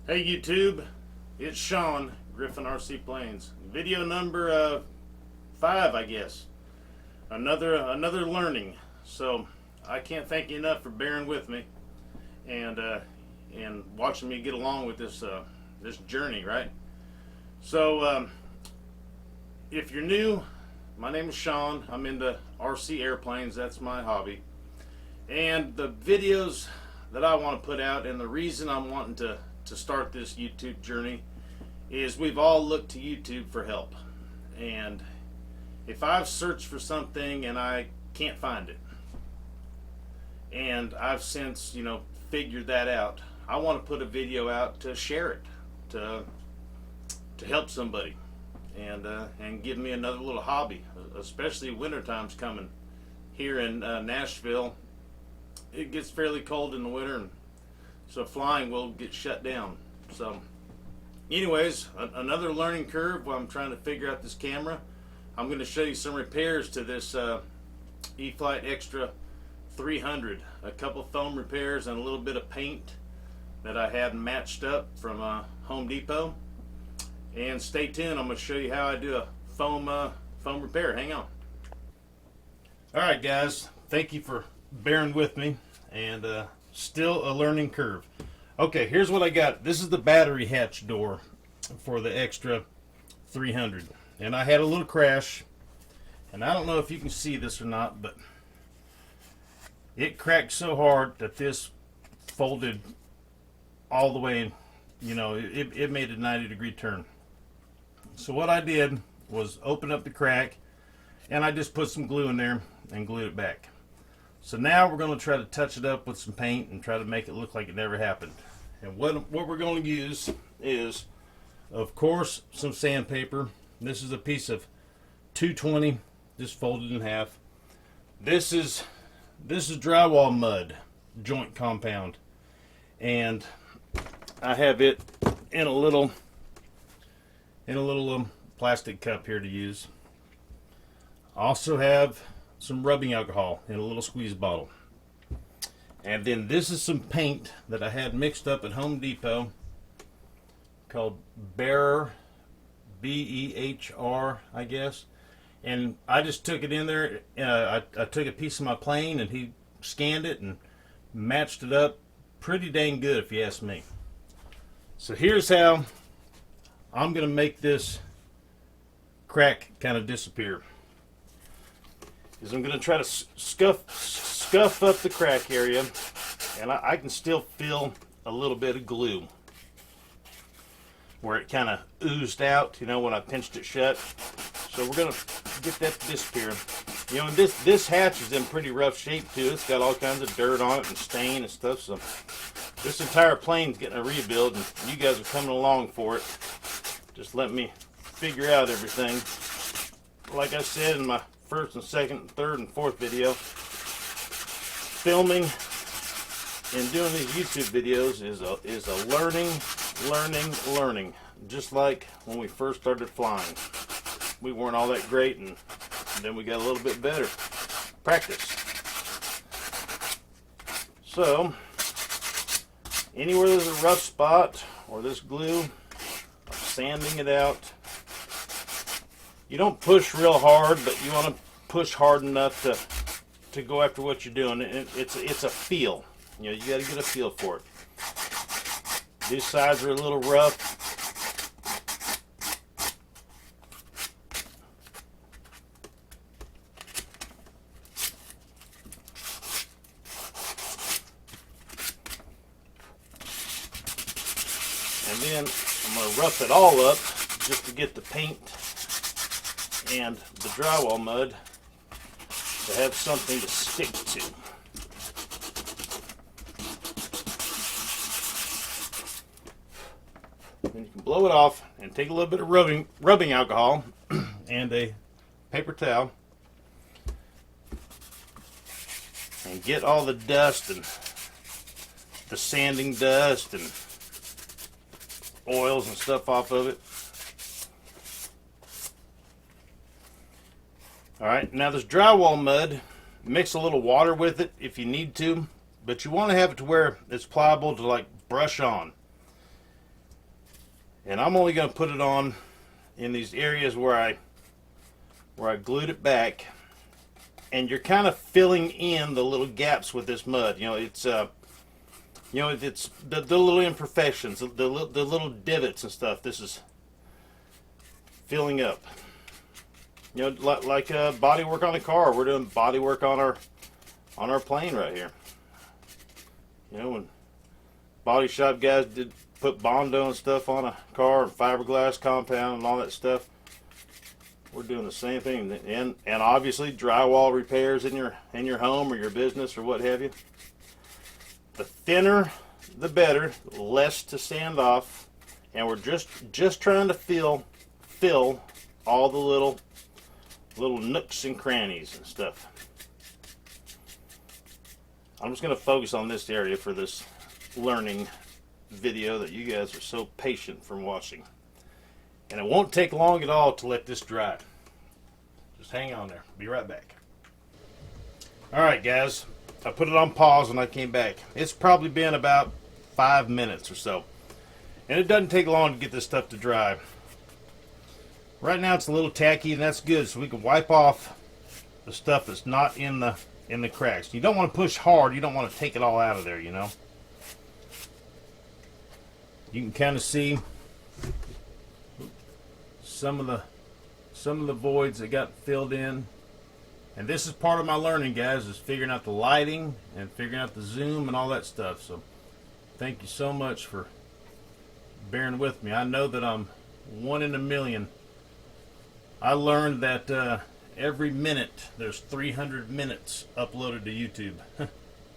Hey YouTube, it's Sean, Griffin RC Planes. Video number 5, I guess. Another learning. So I can't thank you enough for bearing with me and watching me get along with this this journey, right? So if you're new, my name is Sean. I'm into RC airplanes. That's my hobby. And the videos that I want to put out, and the reason I'm wanting to start this YouTube journey, is we've all looked to YouTube for help. And if I've searched for something and I can't find it, and I've since figured that out, I want to put a video out to share it, to help somebody, and give me another little hobby, especially winter time's coming here in Nashville. It gets fairly cold in the winter, and so flying will get shut down. So anyways, another learning curve while I'm trying to figure out this camera. I'm going to show you some repairs to this E-Flite Extra 300. A couple foam repairs and a little bit of paint that I had matched up from Home Depot. And stay tuned, I'm going to show you how I do a foam repair. Hang on. Alright guys, thank you for bearing with me, and still a learning curve. Okay, here's what I got. This is the battery hatch door for the Extra 300, and I had a little crash, and I don't know if you can see this or not, but it cracked so hard that this folded all the way. It made a 90-degree turn. So what I did was open up the crack, and I just put some glue in there and glued it back. So now we're going to try to touch it up with some paint and try to make it look like it never happened. And what we're going to use is, of course, some sandpaper. This is a piece of 220, just folded in half. This is drywall mud, joint compound, and I have it in a little plastic cup here to use. I also have some rubbing alcohol in a little squeeze bottle. And then this is some paint that I had mixed up at Home Depot called Behr, B-E-H-R, I guess. And I just took it in there. I took a piece of my plane, and he scanned it and matched it up pretty dang good, if you ask me. So here's how I'm going to make this crack kind of disappear. Is I'm going to try to scuff up the crack area, and I can still feel a little bit of glue where it kind of oozed out, when I pinched it shut. So we're going to get that to disappear. And this hatch is in pretty rough shape too. It's got all kinds of dirt on it and stain and stuff. So this entire plane's getting a rebuild, and you guys are coming along for it. Just let me figure out everything. Like I said in my first and second and third and fourth video, filming and doing these YouTube videos is a learning. Just like when we first started flying, we weren't all that great, and then we got a little bit better. Practice. So anywhere there's a rough spot or this glue, I'm sanding it out. You don't push real hard, but you want to push hard enough to go after what you're doing. It's a feel. You got to get a feel for it. These sides are a little rough. And then I'm going to rough it all up just to get the paint and the drywall mud to have something to stick to. Then you can blow it off and take a little bit of rubbing alcohol and a paper towel and get all the dust and the sanding dust and oils and stuff off of it. Alright, now this drywall mud, mix a little water with it if you need to, but you want to have it to where it's pliable to like brush on. And I'm only going to put it on in these areas where I glued it back, and you're kind of filling in the little gaps with this mud. It's it's the little imperfections, the little divots and stuff. This is filling up. Like body work on a car. We're doing body work on our plane right here. When body shop guys did put Bondo and stuff on a car, and fiberglass compound and all that stuff, we're doing the same thing. And obviously drywall repairs in your home or your business or what have you. The thinner the better, less to sand off, and we're just trying to fill all the little nooks and crannies and stuff. I'm just going to focus on this area for this learning video that you guys are so patient from watching. And it won't take long at all to let this dry. Just hang on there. Be right back. Alright guys, I put it on pause when I came back. It's probably been about 5 minutes or so. And it doesn't take long to get this stuff to dry. Right now it's a little tacky, and that's good, so we can wipe off the stuff that's not in the cracks. You don't want to push hard. You don't want to take it all out of there, You can kind of see some of the voids that got filled in. And this is part of my learning, guys, is figuring out the lighting and figuring out the zoom and all that stuff. So thank you so much for bearing with me. I know that I'm one in a million. I learned that every minute there's 300 minutes uploaded to YouTube.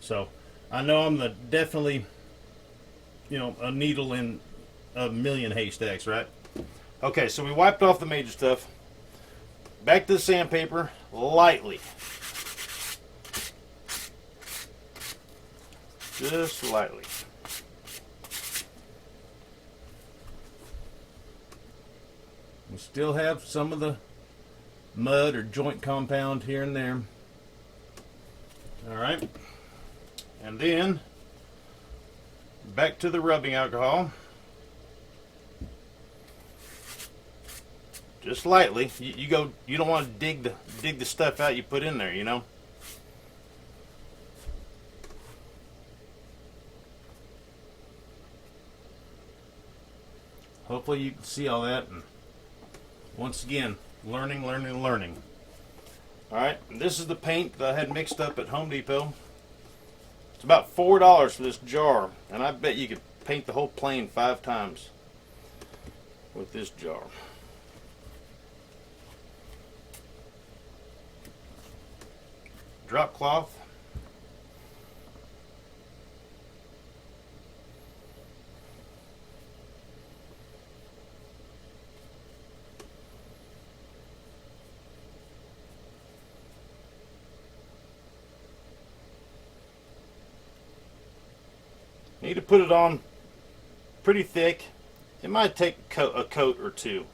So I know I'm definitely a needle in a million haystacks, right? Okay, so we wiped off the major stuff. Back to the sandpaper, lightly. Just lightly. We still have some of the mud or joint compound here and there. Alright. And then back to the rubbing alcohol. Just lightly. You don't want to dig the stuff out you put in there, Hopefully you can see all that. And once again, learning. Alright, this is the paint that I had mixed up at Home Depot. It's about $4 for this jar, and I bet you could paint the whole plane 5 times with this jar. Drop cloth. Need to put it on pretty thick. It might take a coat or two.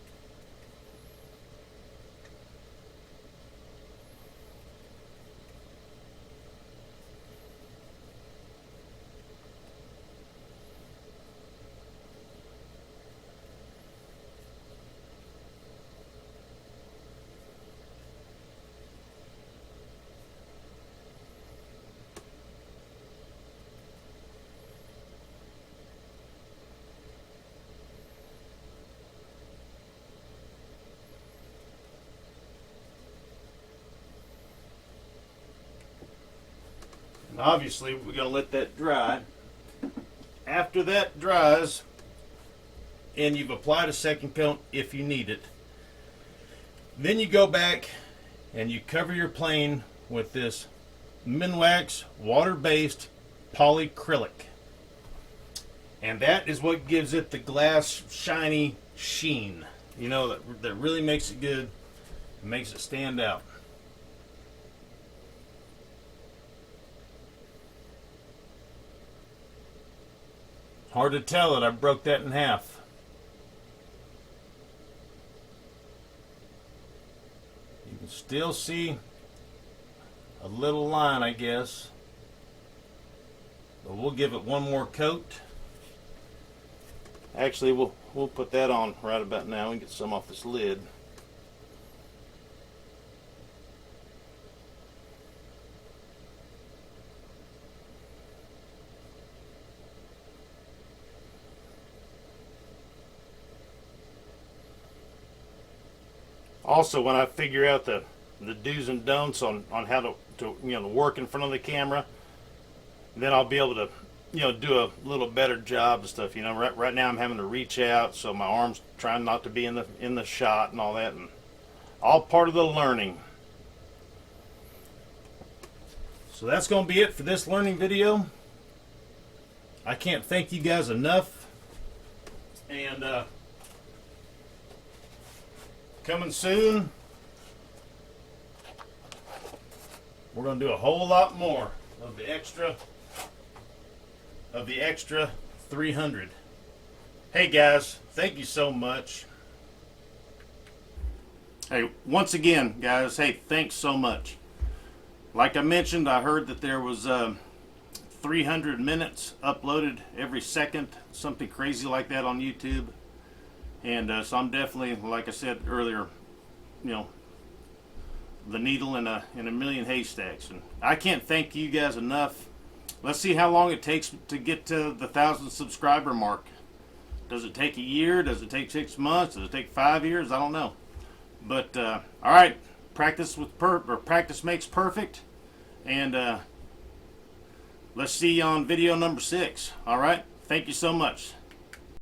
And obviously we're going to let that dry. After that dries, and you've applied a second coat if you need it, then you go back and you cover your plane with this Minwax water-based polyacrylic. And that is what gives it the glass shiny sheen. That really makes it good. It makes it stand out. Hard to tell it. I broke that in half. You can still see a little line, I guess. But we'll give it one more coat. Actually, we'll put that on right about now and get some off this lid. Also, when I figure out the do's and don'ts on how to work in front of the camera, then I'll be able to do a little better job and stuff. Right now I'm having to reach out, so my arm's trying not to be in the shot and all that, and all part of the learning. So that's going to be it for this learning video. I can't thank you guys enough, and coming soon, we're going to do a whole lot more of the extra 300. Hey guys, thank you so much. Hey, once again guys, hey, thanks so much. Like I mentioned, I heard that there was 300 minutes uploaded every second, something crazy like that on YouTube. And so I'm definitely, like I said earlier, the needle in a million haystacks. And I can't thank you guys enough. Let's see how long it takes to get to the 1,000 subscriber mark. Does it take a year? Does it take 6 months? Does it take 5 years? I don't know. But all right, practice makes perfect. And let's see you on video number 6. All right. Thank you so much.